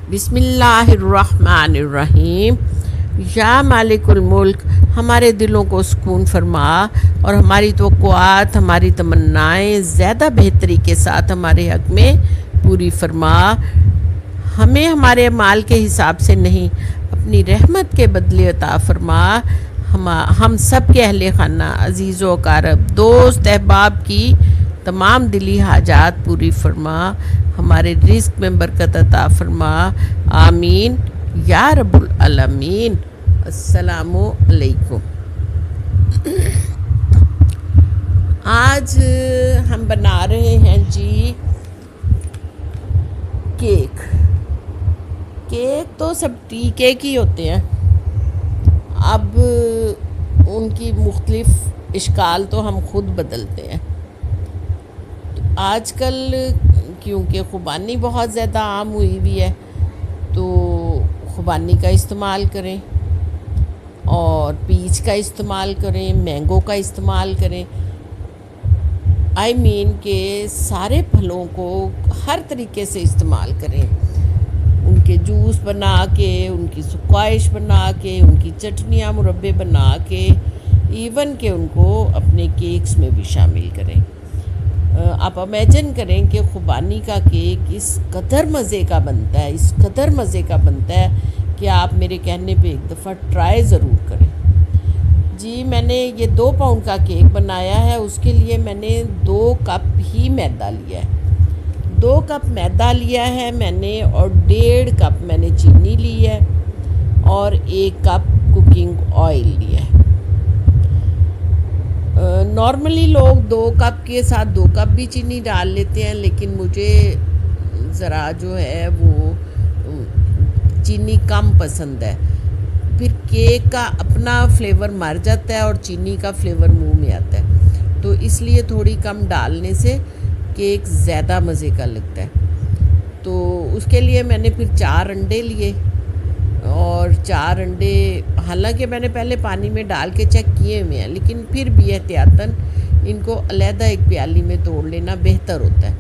بسم اللہ الرحمن الرحیم۔ یا مالک الملک، ہمارے دلوں کو سکون فرما اور ہماری توقعات، ہماری تمنائیں زیادہ بہتری کے ساتھ ہمارے حق میں پوری فرما۔ ہمیں ہمارے اعمال کے حساب سے نہیں، اپنی رحمت کے بدلے عطا فرما۔ ہم سب کے اہل خانہ، عزیز و اقارب، دوست احباب کی تمام دلی حاجات پوری فرما، ہمارے رزق میں برکت عطا فرما، آمین یا رب العالمین۔ السلام علیکم۔ آج ہم بنا رہے ہیں جی کیک۔ کیک تو سب کیک ہی ہوتے ہیں، اب ان کی مختلف اشکال تو ہم خود بدلتے ہیں۔ آج کل کیونکہ خوبانی بہت زیادہ عام ہوئی ہوئی ہے تو خوبانی کا استعمال کریں اور پیچ کا استعمال کریں، مینگو کا استعمال کریں، کہ سارے پھلوں کو ہر طریقے سے استعمال کریں، ان کے جوس بنا کے، ان کی سکوائش بنا کے، ان کی چٹنیاں مربے بنا کے، ایون کہ ان کو اپنے کیکس میں بھی شامل کریں۔ آپ امیجن کریں کہ خوبانی کا کیک اس قدر مزے کا بنتا ہے، اس قدر مزے کا بنتا ہے کہ آپ میرے کہنے پہ ایک دفعہ ٹرائی ضرور کریں۔ جی میں نے یہ 2 پاؤنڈ کا کیک بنایا ہے، اس کے لیے میں نے 2 کپ ہی میدا لیا ہے، 2 کپ میدا لیا ہے میں نے، اور 1.5 کپ میں نے چینی لی ہے، اور 1 کپ کوکنگ آئل لیا ہے۔ نارملی لوگ 2 کپ کے ساتھ 2 کپ بھی چینی ڈال لیتے ہیں، لیکن مجھے ذرا جو ہے وہ چینی کم پسند ہے، پھر کیک کا اپنا فلیور مر جاتا ہے اور چینی کا فلیور منہ میں آتا ہے، تو اس لیے تھوڑی کم ڈالنے سے کیک زیادہ مزے کا لگتا ہے۔ تو اس کے لیے میں نے پھر 4 انڈے لیے، اور 4 انڈے حالانکہ میں نے پہلے پانی میں ڈال کے چیک کیے ہوئے ہیں، لیکن پھر بھی احتیاطاً ان کو علیحدہ ایک پیالی میں توڑ لینا بہتر ہوتا ہے،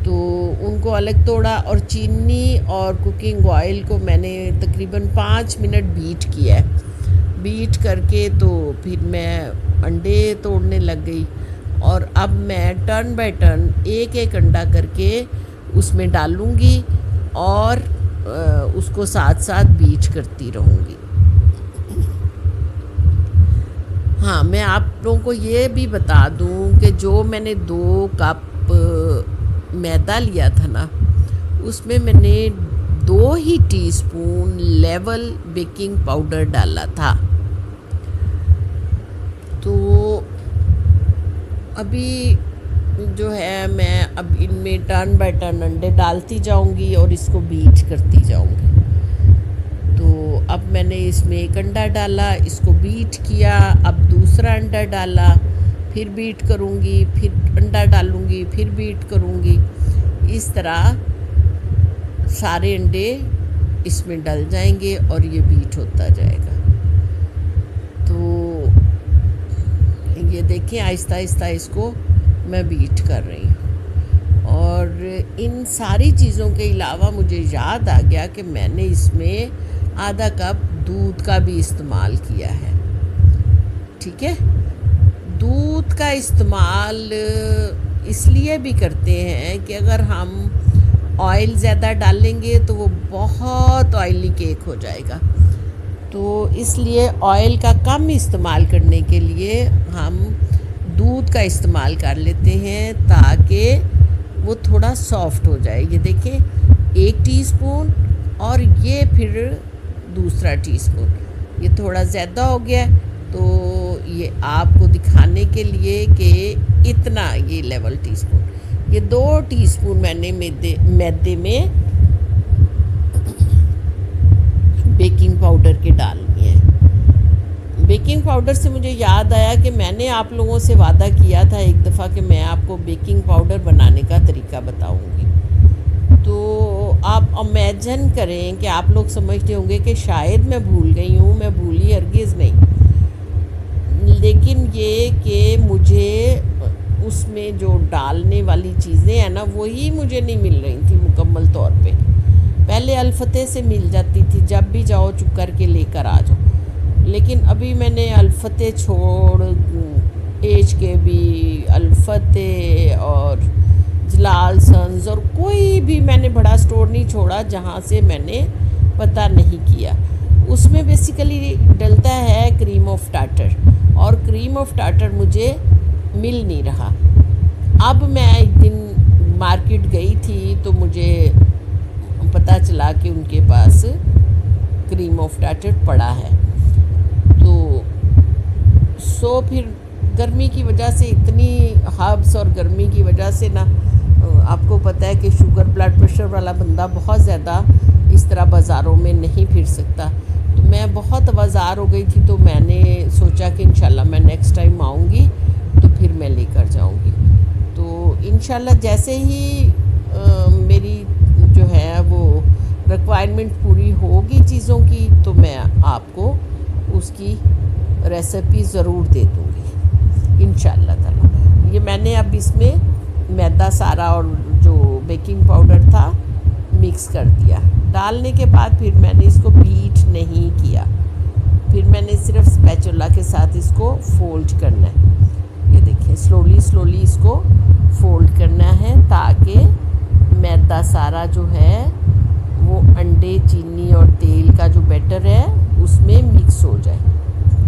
تو ان کو الگ توڑا، اور چینی اور کوکنگ آئل کو میں نے تقریباً 5 منٹ بیٹ کیا ہے، بیٹ کر کے تو پھر میں انڈے توڑنے لگ گئی، اور اب میں ٹرن بائی ٹرن ایک انڈا کر کے اس میں ڈالوں گی اور اس کو ساتھ ساتھ بیٹ کرتی رہوں گی۔ ہاں میں آپ لوگوں کو یہ بھی بتا دوں کہ جو میں نے 2 کپ میدا لیا تھا نا، اس میں میں نے 2 ہی teaspoon level baking powder ڈالا تھا۔ تو ابھی جو ہے میں اب ان میں ٹرن بائی ٹرن انڈے ڈالتی جاؤں گی اور اس کو بیٹ کرتی جاؤں گی۔ تو اب میں نے اس میں 1 انڈا ڈالا، اس کو بیٹ کیا، اب دوسرا انڈا ڈالا، پھر بیٹ کروں گی، پھر انڈا ڈالوں گی، پھر بیٹ کروں گی، اس طرح سارے انڈے اس میں ڈل جائیں گے اور یہ بیٹ ہوتا جائے گا۔ تو یہ دیکھیں آہستہ آہستہ اس کو میں بیٹ کر رہی ہوں، اور ان ساری چیزوں کے علاوہ مجھے یاد آ گیا کہ میں نے اس میں آدھا کپ دودھ کا بھی استعمال کیا ہے۔ ٹھیک ہے، دودھ کا استعمال اس لیے بھی کرتے ہیں کہ اگر ہم آئل زیادہ ڈالیں گے تو وہ بہت آئلی کیک ہو جائے گا، تو اس لیے آئل کا کم استعمال کرنے کے لیے ہم دودھ کا استعمال کر لیتے ہیں تاکہ وہ تھوڑا سافٹ ہو جائے۔ یہ دیکھیں 1 ٹی سپون اور یہ پھر دوسرا ٹی سپون، یہ تھوڑا زیادہ ہو گیا، تو یہ آپ کو دکھانے کے لیے کہ اتنا یہ لیول ٹی سپون، یہ 2 ٹی سپون میں نے میدے میں بیکنگ پاؤڈر کے ڈالنی ہے۔ بیکنگ پاؤڈر سے مجھے یاد آیا کہ میں نے آپ لوگوں سے وعدہ کیا تھا ایک دفعہ کہ میں آپ کو بیکنگ پاؤڈر بنانے کا طریقہ بتاؤں گی، تو آپ امیجن کریں کہ آپ لوگ سمجھتے ہوں گے کہ شاید میں بھول گئی ہوں، میں بھولی ہرگز نہیں، لیکن یہ کہ مجھے اس میں جو ڈالنے والی چیزیں ہیں نا وہی مجھے نہیں مل رہی تھی مکمل طور پہ، پہلے الفتح سے مل جاتی تھی، جب بھی جاؤ چپ کر کے لے کر آ جاؤ، لیکن ابھی میں نے الفتح چھوڑ ایچ کے بی، الفتح اور جلال سنز اور کوئی بھی میں نے بڑا اسٹور نہیں چھوڑا جہاں سے میں نے پتہ نہیں کیا۔ اس میں بیسیکلی ڈلتا ہے کریم آف ٹارٹر، اور کریم آف ٹارٹر مجھے مل نہیں رہا۔ اب میں ایک دن مارکیٹ گئی تھی تو مجھے پتہ چلا کہ ان کے پاس کریم آف ٹارٹر پڑا ہے، تو پھر گرمی کی وجہ سے اتنی ہربس اور گرمی کی وجہ سے نا، آپ کو پتہ ہے کہ شوگر بلڈ پریشر والا بندہ بہت زیادہ اس طرح بازاروں میں نہیں پھر سکتا، تو میں بہت آوازار ہو گئی تھی، تو میں نے سوچا کہ انشاءاللہ میں نیکسٹ ٹائم آؤں گی تو پھر میں لے کر جاؤں گی۔ تو انشاءاللہ جیسے ہی میری جو ہے وہ ریکوائرمنٹ پوری ہوگی چیزوں کی تو میں آپ کو اس کی ریسیپی ضرور دے دوں گی انشاءاللہ تعالی۔ یہ میں نے اب اس میں میدا سارا اور جو بیکنگ پاؤڈر تھا مکس کر دیا، ڈالنے کے بعد پھر میں نے اس کو بیٹ نہیں کیا، پھر میں نے صرف اسپیچولا کے ساتھ اس کو فولڈ کرنا ہے۔ یہ دیکھیں سلولی اس کو فولڈ کرنا ہے تاکہ میدا سارا جو ہے وہ انڈے، چینی اور تیل کا جو بیٹر ہے اس میں مکس ہو جائے۔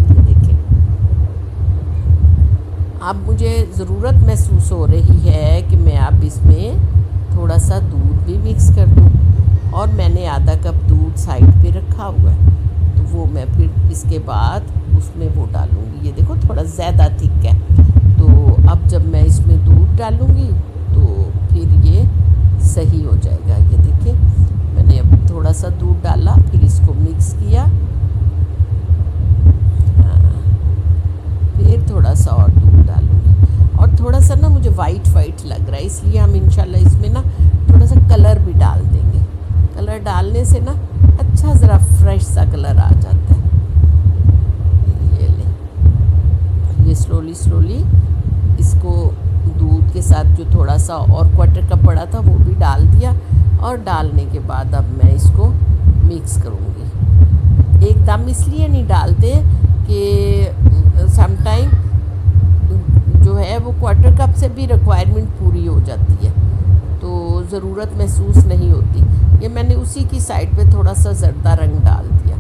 یہ دیکھیں اب مجھے ضرورت محسوس ہو رہی ہے کہ میں اب اس میں تھوڑا سا دودھ بھی مکس کر دوں، اور میں نے آدھا کپ دودھ سائڈ پہ رکھا ہوا ہے، تو وہ میں پھر اس کے بعد اس میں وہ ڈالوں گی۔ یہ دیکھو تھوڑا زیادہ تھک ہے، تو اب جب میں اس میں دودھ ڈالوں گی تو پھر یہ صحیح ہو جائے گا۔ یہ دیکھیں میں نے اب تھوڑا سا دودھ ڈالا، پھر اس کو مکس کیا، پھر تھوڑا سا اور دودھ ڈالوں گی، اور تھوڑا سا نا مجھے وائٹ لگ رہا ہے، اس لیے ہم انشاءاللہ اس میں نا تھوڑا سا کلر بھی ڈال دیں گے۔ کلر ڈالنے سے نا اچھا ذرا فریش سا کلر آ جاتا ہے۔ یہ لیں، یہ سلولی اس کو دودھ کے ساتھ جو تھوڑا سا اور کوارٹر کپ پڑا تھا وہ بھی ڈال دیا، اور ڈالنے کے بعد اب میں اس کو مکس کروں گی۔ ایک دم اس لیے نہیں ڈالتے کہ سم ٹائم جو ہے وہ کوارٹر کپ سے بھی ریکوائرمنٹ پوری ہو جاتی ہے، تو ضرورت محسوس نہیں ہوتی۔ یہ میں نے اسی کی سائڈ پہ تھوڑا سا زردہ رنگ ڈال دیا،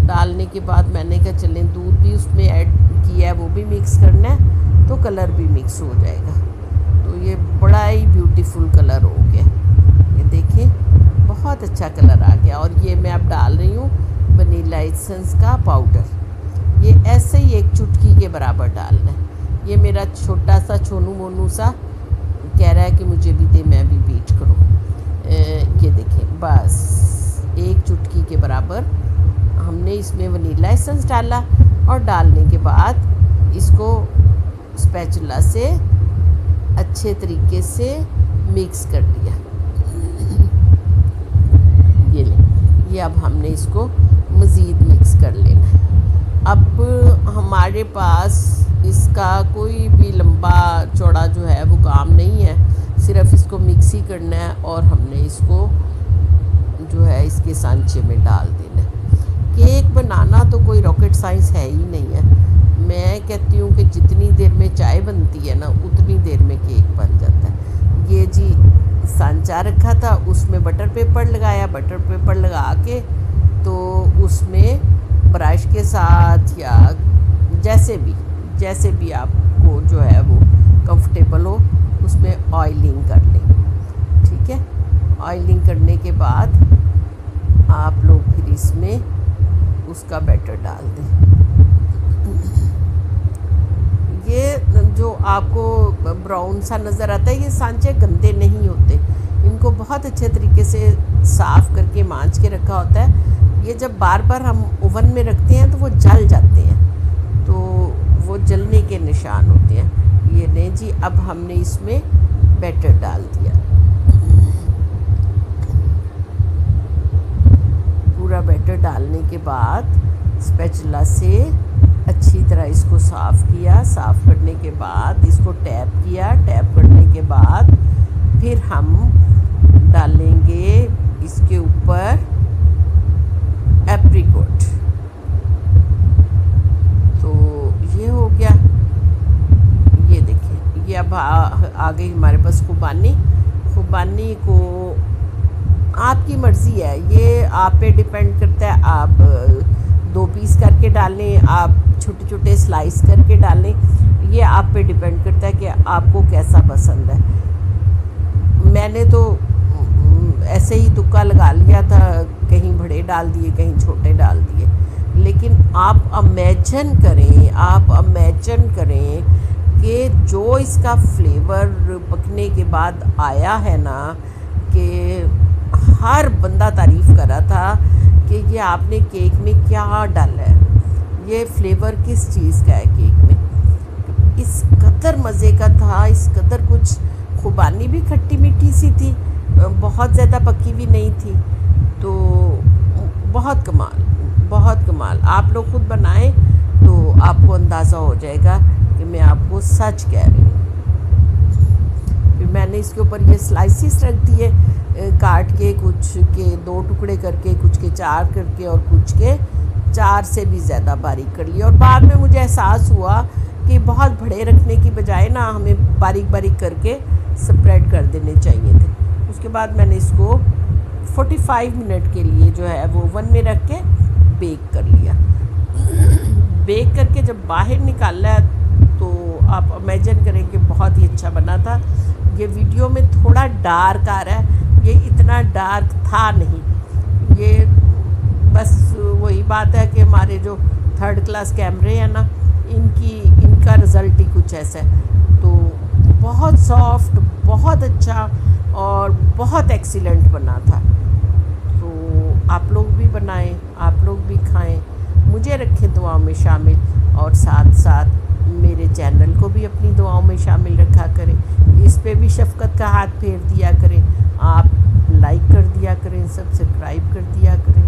ڈالنے کے بعد میں نے کہا چلیں دودھ بھی اس میں ایڈ کیا ہے وہ بھی مکس کرنا ہے، تو کلر بھی مکس ہو جائے گا۔ تو یہ بڑا ہی بیوٹیفل کلر ہو گیا، یہ دیکھیں بہت اچھا کلر آ گیا۔ اور یہ میں اب ڈال رہی ہوں ونیلا ایسنس کا پاؤڈر، یہ ایسے ہی ایک چٹکی کے برابر ڈالنا ہے۔ یہ میرا چھوٹا سا چھونو مونو سا کہہ رہا ہے کہ مجھے بھی دے، میں بھی بیٹ کروں۔ یہ دیکھیں بس ایک چٹکی کے برابر ہم نے اس میں ونیلا ایسنس ڈالا، اور ڈالنے کے بعد اس کو اسپیچولا سے اچھے طریقے سے مکس کر لیا۔ یہ لیں، یہ اب ہم نے اس کو مزید مکس کر لینا ہے۔ اب ہمارے پاس اس کا کوئی بھی لمبا چوڑا جو ہے وہ کام نہیں ہے، صرف اس کو مکس ہی کرنا ہے، اور ہم نے اس کو جو ہے اس کے سانچے میں ڈال دینا ہے۔ کیک بنانا تو کوئی راکٹ سائنس ہے ہی نہیں ہے، میں کہتی ہوں کہ جتنی دیر میں چائے بنتی ہے نا اتنی دیر میں کیک بن جاتا ہے۔ یہ جی سانچا رکھا تھا، اس میں بٹر پیپر لگایا، بٹر پیپر لگا کے تو اس میں برش کے ساتھ یا جیسے بھی آپ کو جو ہے وہ کمفرٹیبل ہو اس میں آئلنگ کر لیں، ٹھیک ہے۔ آئلنگ کرنے کے بعد آپ لوگ پھر اس میں اس کا بیٹر ڈال دیں۔ یہ جو آپ کو براؤن سا نظر آتا ہے، یہ سانچے گندے نہیں ہوتے، ان کو بہت اچھے طریقے سے صاف کر کے مانج کے رکھا ہوتا ہے۔ یہ جب بار بار ہم اوون میں رکھتے ہیں تو وہ جل جاتے ہیں، تو وہ جلنے کے نشان ہوتے ہیں۔ یہ نہیں جی، اب ہم نے اس میں بیٹر ڈال دیا، پورا بیٹر ڈالنے کے بعد اسپیچولا سے اچھی طرح اس کو صاف کیا، صاف کرنے کے بعد اس کو ٹیپ کیا، ٹیپ کرنے کے بعد پھر ہم ڈالیں گے اس کے اوپر ایپریکوٹ. تو یہ ہو گیا. یہ دیکھیں یہ اب آ گئی ہمارے پاس خوبانی. خوبانی کو آپ کی مرضی ہے, یہ آپ پہ ڈیپینڈ کرتا ہے. آپ 2 پیس کر کے ڈالیں, آپ چھوٹے چھوٹے سلائس کر کے ڈالیں, یہ آپ پہ ڈیپینڈ کرتا ہے کہ آپ کو کیسا پسند ہے. میں نے تو ایسے ہی تکا لگا لیا تھا, کہیں بڑے ڈال دیے کہیں چھوٹے ڈال دیے. لیکن آپ امیجن کریں کہ جو اس کا فلیور پکنے کے بعد آیا ہے نا, کہ ہر بندہ تعریف کر رہا تھا کہ یہ آپ نے کیک میں کیا ڈالا ہے, یہ فلیور کس چیز کا ہے کیک میں. اس قدر مزے کا تھا, اس قدر. کچھ خوبانی بھی کھٹی میٹھی سی تھی, بہت زیادہ پکی بھی نہیں تھی. تو بہت کمال, بہت کمال. آپ لوگ خود بنائیں تو آپ کو اندازہ ہو جائے گا کہ میں آپ کو سچ کہہ رہی ہوں. پھر میں نے اس کے اوپر یہ سلائسز رکھ دیے کاٹ کے, کچھ کے 2 ٹکڑے کر کے, کچھ کے 4 کر کے, اور کچھ کے 4 سے بھی زیادہ باریک کر لیا. اور بعد میں مجھے احساس ہوا کہ بہت بڑے رکھنے کی بجائے نا ہمیں باریک باریک کر کے سپریڈ کر دینے چاہیے تھے. اس کے بعد میں نے اس کو 45 منٹ کے لیے جو ہے وہ اوون میں رکھ کے بیک کر لیا. بیک کر کے جب باہر نکالا تو آپ امیجن کریں کہ بہت ہی اچھا بنا تھا. یہ ویڈیو میں تھوڑا ڈارک آ رہا ہے, یہ اتنا ڈارک تھا نہیں. یہ بس وہی بات ہے کہ ہمارے جو 3rd کلاس کیمرے ہیں نا, ان کا رزلٹ ہی کچھ ایسا ہے. تو بہت سافٹ, بہت اچھا اور بہت ایکسیلنٹ بنا تھا. تو آپ لوگ بھی بنائیں, آپ لوگ بھی کھائیں, مجھے رکھیں دعاؤں میں شامل, اور ساتھ ساتھ میرے چینل کو بھی اپنی دعاؤں میں شامل رکھا کریں. اس پہ بھی شفقت کا ہاتھ پھیر دیا کریں, آپ لائک کر دیا کریں, سبسکرائب کر دیا کریں,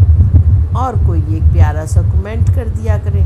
اور کوئی ایک پیارا سا کمنٹ کر دیا کریں.